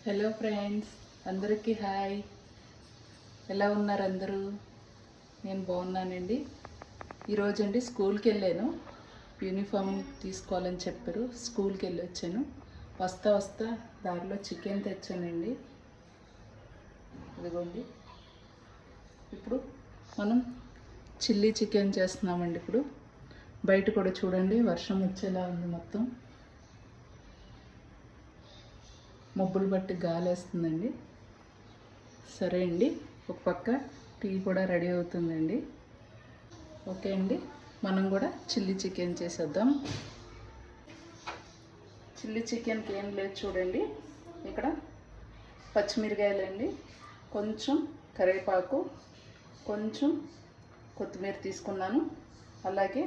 Hello friends, అందరికీ hi. ఎలా ఉన్నారు అందరూ? నేను బాగున్నానండి. ఈరోజండి స్కూల్కి వెళ్ళాను. యూనిఫామ్ తీసుకోవాలని చెప్పారు. స్కూల్కి వెళ్ళి వచ్చాను. వస్తా దారిలో చికెన్ తెచ్చానండి. ఇదిగోండి. ఇప్పుడు మనం చిల్లీ చికెన్ చేస్తున్నామండి. ఇప్పుడు బయట కూడా చూడండి, వర్షం వచ్చేలా ఉంది. మొత్తం మబ్బులు బట్టి గాలి వేస్తుందండి. సరే అండి, ఒక పక్క టీ కూడా రెడీ అవుతుందండి. ఓకే అండి, మనం కూడా చిల్లీ చికెన్ చేసేద్దాం. చిల్లీ చికెన్కి ఏం లేదు చూడండి. ఇక్కడ పచ్చిమిరకాయలండి, కొంచెం కరివేపాకు, కొంచెం కొత్తిమీర తీసుకున్నాను. అలాగే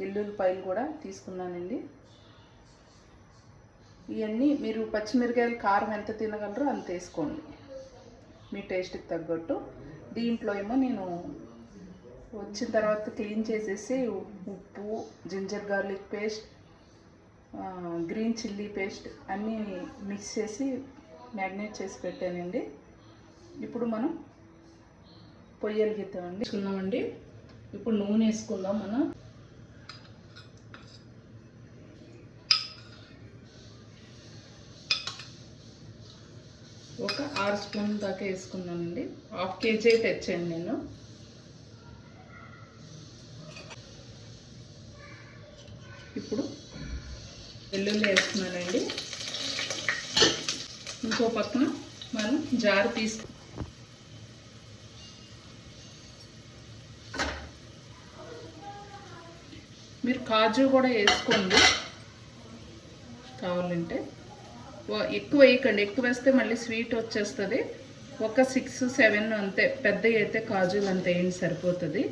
వెల్లుల్లిపాయలు కూడా తీసుకున్నానండి. ఇవన్నీ మీరు పచ్చిమిరకాయలు కారం ఎంత తినగలరో అంత వేసుకోండి, మీ టేస్ట్కి తగ్గట్టు. దీంట్లో ఏమో నేను వచ్చిన తర్వాత క్లీన్ చేసేసి ఉప్పు, ginger garlic paste, green chilli paste అన్నీ మిక్స్ చేసి మ్యారినేట్ చేసి పెట్టానండి. ఇప్పుడు మనం పొయ్యి వెలిగిద్దామండి. ఇప్పుడు నూనె వేసుకుందాం. మనం ఒక 6 స్పూన్ దాకా వేసుకున్నానండి. 1/2 kg తెచ్చాను నేను. ఇప్పుడు వెల్లుల్లి వేస్తున్నానండి. ఇంకో పక్కన మనం జారు మీరు కాజు కూడా వేసుకోండి కావాలంటే. ఎక్కువ వేయకండి, ఎక్కువ వేస్తే మళ్ళీ స్వీట్ వచ్చేస్తుంది. ఒక 6-7 అంతే, పెద్దవి అయితే కాజులు అంతే వేయండి, సరిపోతుంది.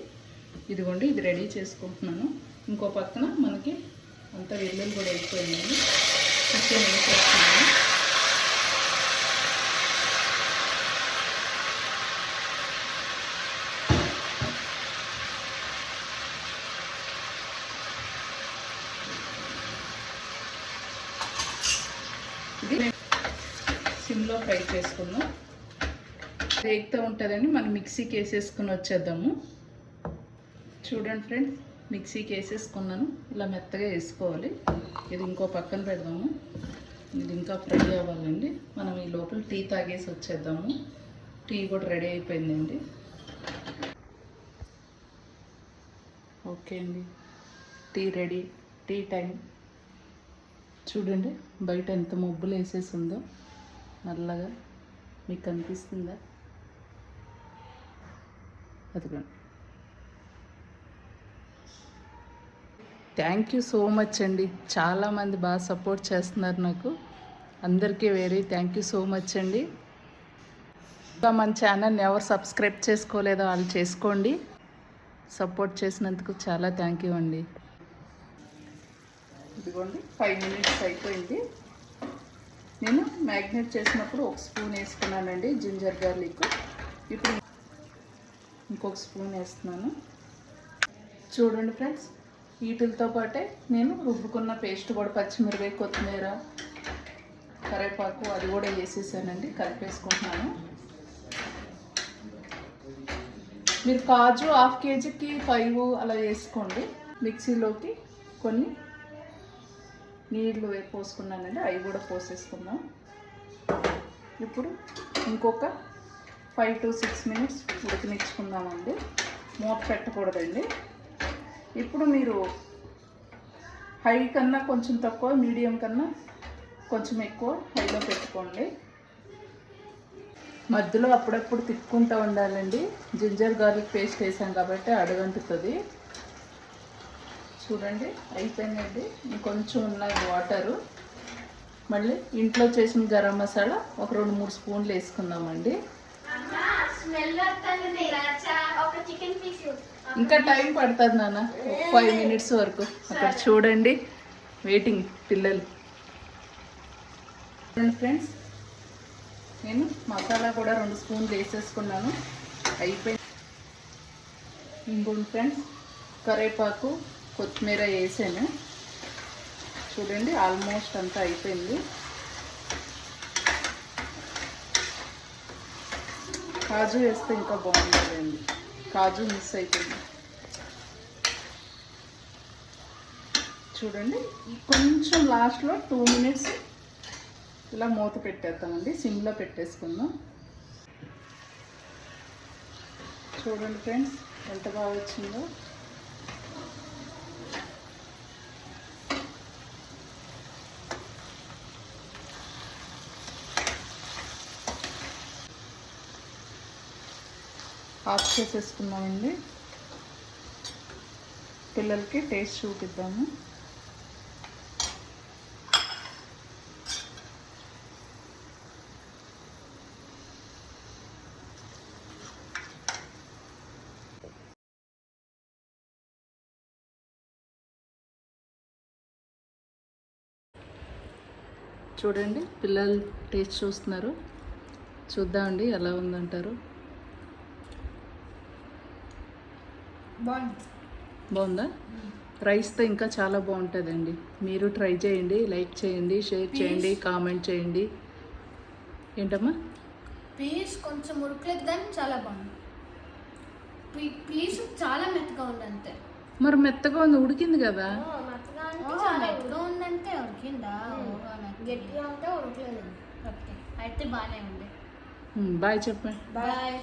ఇదిగోండి, ఇది రెడీ చేసుకుంటున్నాను. ఇంకో పక్కన మనకి అంత వెల్లుల్లి కూడా అయిపోయింది. చికెన్ వేసేస్తున్నాను. ఇది సిమ్లో ఫ్రై చేసుకుందాం. వేగుతూ ఉంటుందని మనం మిక్సీకి వేసేసుకుని వచ్చేద్దాము. చూడండి ఫ్రెండ్స్, మిక్సీకి వేసేసుకున్నాను. ఇలా మెత్తగా వేసుకోవాలి. ఇది ఇంకో పక్కన పెడదాము. ఇది ఇంకా ఫ్రై అవ్వాలండి. మనం ఈ లోపల టీ తాగేసి వచ్చేద్దాము. టీ కూడా రెడీ అయిపోయిందండి. ఓకే అండి, టీ రెడీ. Tea time. చూడండి బయట ఎంత మబ్బులు వేసేసిందో నల్లగా, మీకు కనిపిస్తుందా? అదిగోండి. థ్యాంక్ యూ సో మచ్ అండి. చాలామంది బాగా సపోర్ట్ చేస్తున్నారు నాకు. అందరికీ very thank you so much అండి. ఇంకా మన ఛానల్ని ఎవరు సబ్స్క్రైబ్ చేసుకోలేదో వాళ్ళు చేసుకోండి. సపోర్ట్ చేసినందుకు చాలా థ్యాంక్ యూ అండి. ఇదిగోండి, 5 minutes అయిపోయింది. నేను మ్యాగ్నేట్ చేసినప్పుడు 1 స్పూన్ వేసుకున్నానండి జింజర్ గార్లిక్. ఇప్పుడు ఇంకొక స్పూన్ వేస్తున్నాను. చూడండి ఫ్రెండ్స్, వీటితో పాటే నేను రుబ్బుకున్న పేస్ట్ కూడా, పచ్చిమిరపకాయ, కొత్తిమీర, కరివేపాకు అది కూడా వేసేసానండి. కలిపేసుకుంటున్నాను. మీరు కాజు 1/2 kgకి 5 అలా వేసుకోండి. మిక్సీలోకి కొన్ని నీళ్ళు పోసుకున్నానండి, అవి కూడా పోసేసుకుందాం. ఇప్పుడు ఇంకొక 5 to 6 minutes ఉడకనిచ్చుకుందామండి. మూత పెట్టకూడదండి. ఇప్పుడు మీరు హై కన్నా కొంచెం తక్కువ, మీడియం కన్నా కొంచెం ఎక్కువ హైలో పెట్టుకోండి. మధ్యలో అప్పుడప్పుడు తిప్పుకుంటూ ఉండాలండి. జింజర్ గార్లిక్ పేస్ట్ వేసాం కాబట్టి అడుగంటుతుంది. చూడండి అయిపోయిందండి. ఇంకొంచెం ఉన్నాయి వాటరు. మళ్ళీ ఇంట్లో చేసిన గరం మసాలా ఒక 2-3 స్పూన్లు వేసుకుందామండి. ఇంకా టైం పడుతుంది నాన్న, 5 minutes వరకు. అక్కడ చూడండి వెయిటింగ్ పిల్లలు. ఫ్రెండ్స్, నేను మసాలా కూడా 2 స్పూన్లు వేసేసుకున్నాను. అయిపోయింది. ఇంకోండి ఫ్రెండ్స్, కరివేపాకు, కొత్తిమీర వేసాను. చూడండి ఆల్మోస్ట్ అంతా అయిపోయింది. కాజు వేస్తే ఇంకా బాగుంటుందండి, కాజు మిస్ అయిపోయింది. చూడండి కొంచెం లాస్ట్లో 2 మినిట్స్ ఇలా మూత పెట్టేద్దామండి, సిమ్లో పెట్టేసుకుందాం. చూడండి ఫ్రెండ్స్ ఎంత బాగా వచ్చిందో. ఆఫ్ చేసేసుకున్నామండి, పిల్లలకి టేస్ట్ చూపిద్దాము. చూడండి పిల్లలు టేస్ట్ చూస్తున్నారు, చూద్దామండి ఎలా ఉందంటారు. బాగుందా? రైస్తో ఇంకా చాలా బాగుంటుందండి. మీరు ట్రై చేయండి, లైక్ చేయండి, షేర్ చేయండి, కామెంట్ చేయండి. ఏంటమ్మా? పీస్ కొంచెం ఉడకలేదు కానీ చాలా బాగుంది. పీస్ చాలా మెత్తగా ఉంది అంతే. మరి మెత్తగా ఉంది, ఉడికింది కదా. మెత్తగా ఉందంటే ఉడికిందా? గట్టిగా ఉంటే ఉడకలేదు. ఓకే అయితే బాగానే ఉంది. బాయ్ చెప్పండి. బాయ్.